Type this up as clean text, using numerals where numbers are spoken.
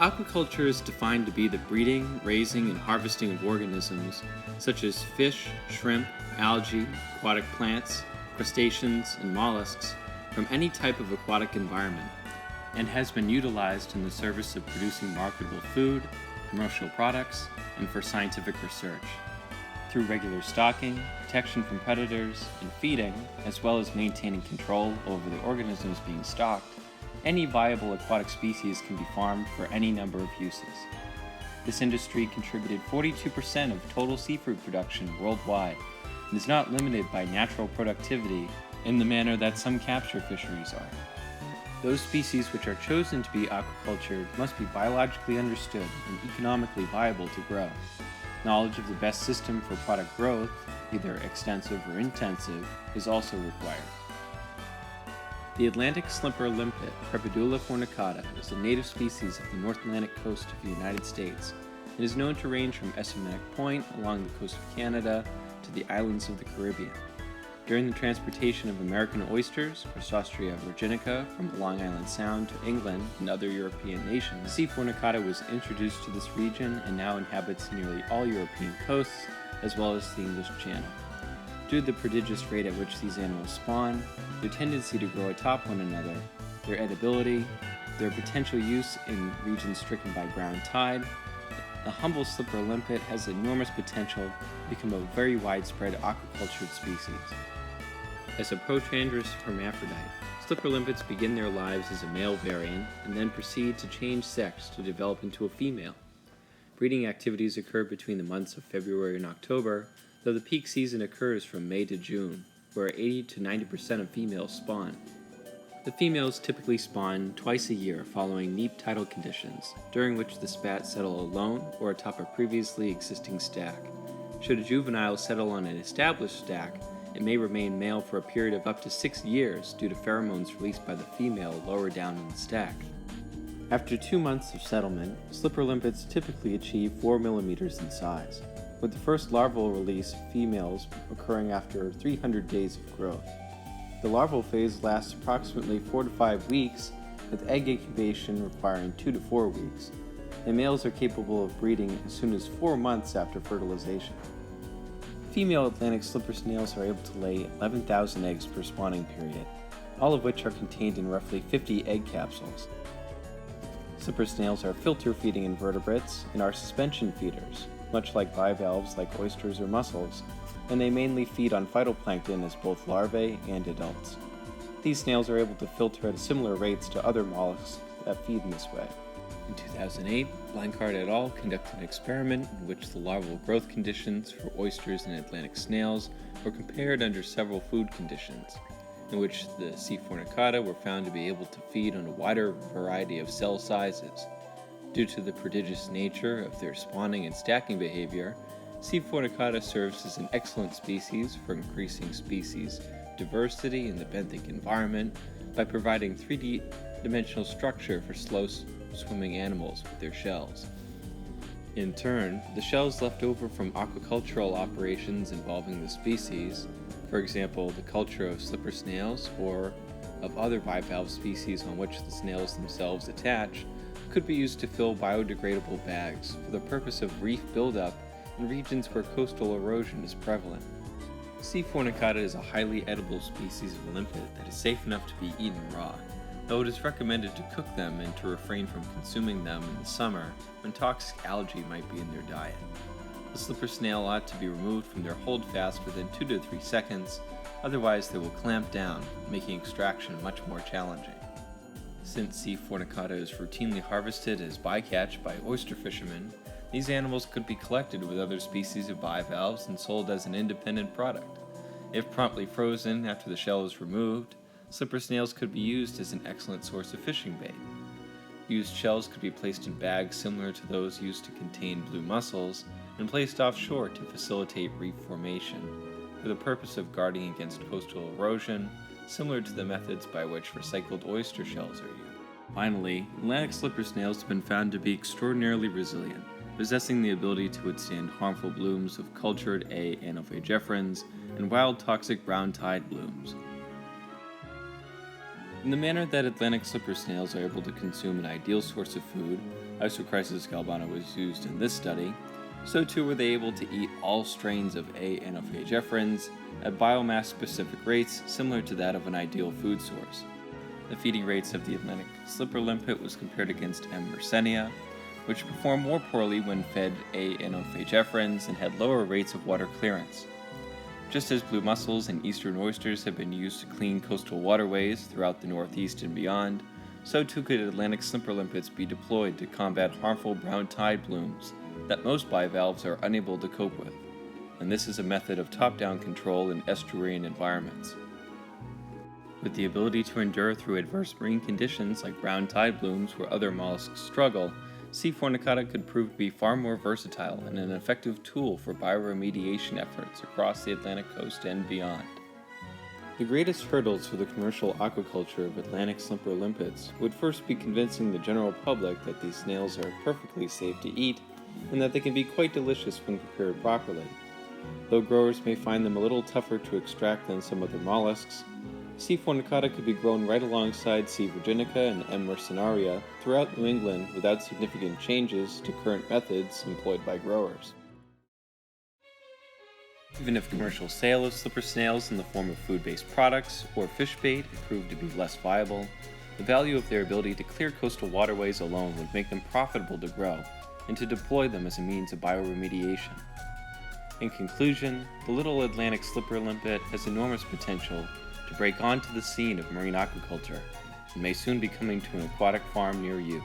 Aquaculture is defined to be the breeding, raising, and harvesting of organisms such as fish, shrimp, algae, aquatic plants, crustaceans, and mollusks from any type of aquatic environment, and has been utilized in the service of producing marketable food, commercial products, and for scientific research. Through regular stocking, protection from predators, and feeding, as well as maintaining control over the organisms being stocked, any viable aquatic species can be farmed for any number of uses. This industry contributed 42% of total seafood production worldwide and is not limited by natural productivity in the manner that some capture fisheries are. Those species which are chosen to be aquacultured must be biologically understood and economically viable to grow. Knowledge of the best system for product growth, either extensive or intensive, is also required. The Atlantic slipper limpet, Crepidula fornicata, is a native species of the North Atlantic coast of the United States and is known to range from Essomac Point along the coast of Canada to the islands of the Caribbean. During the transportation of American oysters, Chrysostrea virginica, from the Long Island Sound to England and other European nations, C. fornicata was introduced to this region and now inhabits nearly all European coasts, as well as the English Channel. Due to the prodigious rate at which these animals spawn, their tendency to grow atop one another, their edibility, their potential use in regions stricken by ground tide, the humble slipper limpet has enormous potential to become a very widespread aquacultured species. As a protandrous hermaphrodite, slipper limpets begin their lives as a male variant and then proceed to change sex to develop into a female. Breeding activities occur between the months of February and October, though the peak season occurs from May to June, where 80 to 90% of females spawn. The females typically spawn twice a year following neap tidal conditions, during which the spat settle alone or atop a previously existing stack. Should a juvenile settle on an established stack, it may remain male for a period of up to 6 years due to pheromones released by the female lower down in the stack. After 2 months of settlement, slipper limpets typically achieve 4 millimeters in size, with the first larval release of females occurring after 300 days of growth. The larval phase lasts approximately 4 to 5 weeks, with egg incubation requiring 2 to 4 weeks, and males are capable of breeding as soon as 4 months after fertilization. Female Atlantic slipper snails are able to lay 11,000 eggs per spawning period, all of which are contained in roughly 50 egg capsules. Slipper snails are filter-feeding invertebrates and are suspension feeders, much like bivalves like oysters or mussels, and they mainly feed on phytoplankton as both larvae and adults. These snails are able to filter at similar rates to other mollusks that feed in this way. In 2008, Blancard et al. Conducted an experiment in which the larval growth conditions for oysters and Atlantic snails were compared under several food conditions, in which the C. fornicata were found to be able to feed on a wider variety of cell sizes. Due to the prodigious nature of their spawning and stacking behavior, C. fornicata serves as an excellent species for increasing species diversity in the benthic environment by providing 3D-dimensional structure for slow-swimming animals with their shells. In turn, the shells left over from aquacultural operations involving the species, for example the culture of slipper snails or of other bivalve species on which the snails themselves attach, could be used to fill biodegradable bags for the purpose of reef buildup in regions where coastal erosion is prevalent. C. fornicata is a highly edible species of limpet that is safe enough to be eaten raw, though it is recommended to cook them and to refrain from consuming them in the summer when toxic algae might be in their diet. The slipper snail ought to be removed from their holdfast within 2 to 3 seconds, otherwise they will clamp down, making extraction much more challenging. Since C. fornicata is routinely harvested as bycatch by oyster fishermen, these animals could be collected with other species of bivalves and sold as an independent product. If promptly frozen after the shell is removed, slipper snails could be used as an excellent source of fishing bait. Used shells could be placed in bags similar to those used to contain blue mussels and placed offshore to facilitate reef formation, for the purpose of guarding against coastal erosion, similar to the methods by which recycled oyster shells are used. Finally, Atlantic slipper snails have been found to be extraordinarily resilient, possessing the ability to withstand harmful blooms of cultured A. anophagephorans and wild toxic brown tide blooms. In the manner that Atlantic slipper snails are able to consume an ideal source of food, Isochrysis galbana was used in this study, so too were they able to eat all strains of A. anophagephorans at biomass-specific rates similar to that of an ideal food source. The feeding rates of the Atlantic slipper limpet was compared against M. mersenia, which performed more poorly when fed A. anophagephorans and had lower rates of water clearance. Just as blue mussels and eastern oysters have been used to clean coastal waterways throughout the Northeast and beyond, so too could Atlantic slipper limpets be deployed to combat harmful brown tide blooms that most bivalves are unable to cope with, and this is a method of top-down control in estuarine environments. With the ability to endure through adverse marine conditions like brown tide blooms where other mollusks struggle, C. fornicata could prove to be far more versatile and an effective tool for bioremediation efforts across the Atlantic coast and beyond. The greatest hurdles for the commercial aquaculture of Atlantic slipper limpets would first be convincing the general public that these snails are perfectly safe to eat and that they can be quite delicious when prepared properly. Though growers may find them a little tougher to extract than some other mollusks, C. fornicata could be grown right alongside C. virginica and M. mercenaria throughout New England without significant changes to current methods employed by growers. Even if commercial sale of slipper snails in the form of food-based products or fish bait proved to be less viable, the value of their ability to clear coastal waterways alone would make them profitable to grow and to deploy them as a means of bioremediation. In conclusion, the little Atlantic slipper limpet has enormous potential to break onto the scene of marine aquaculture and may soon be coming to an aquatic farm near you.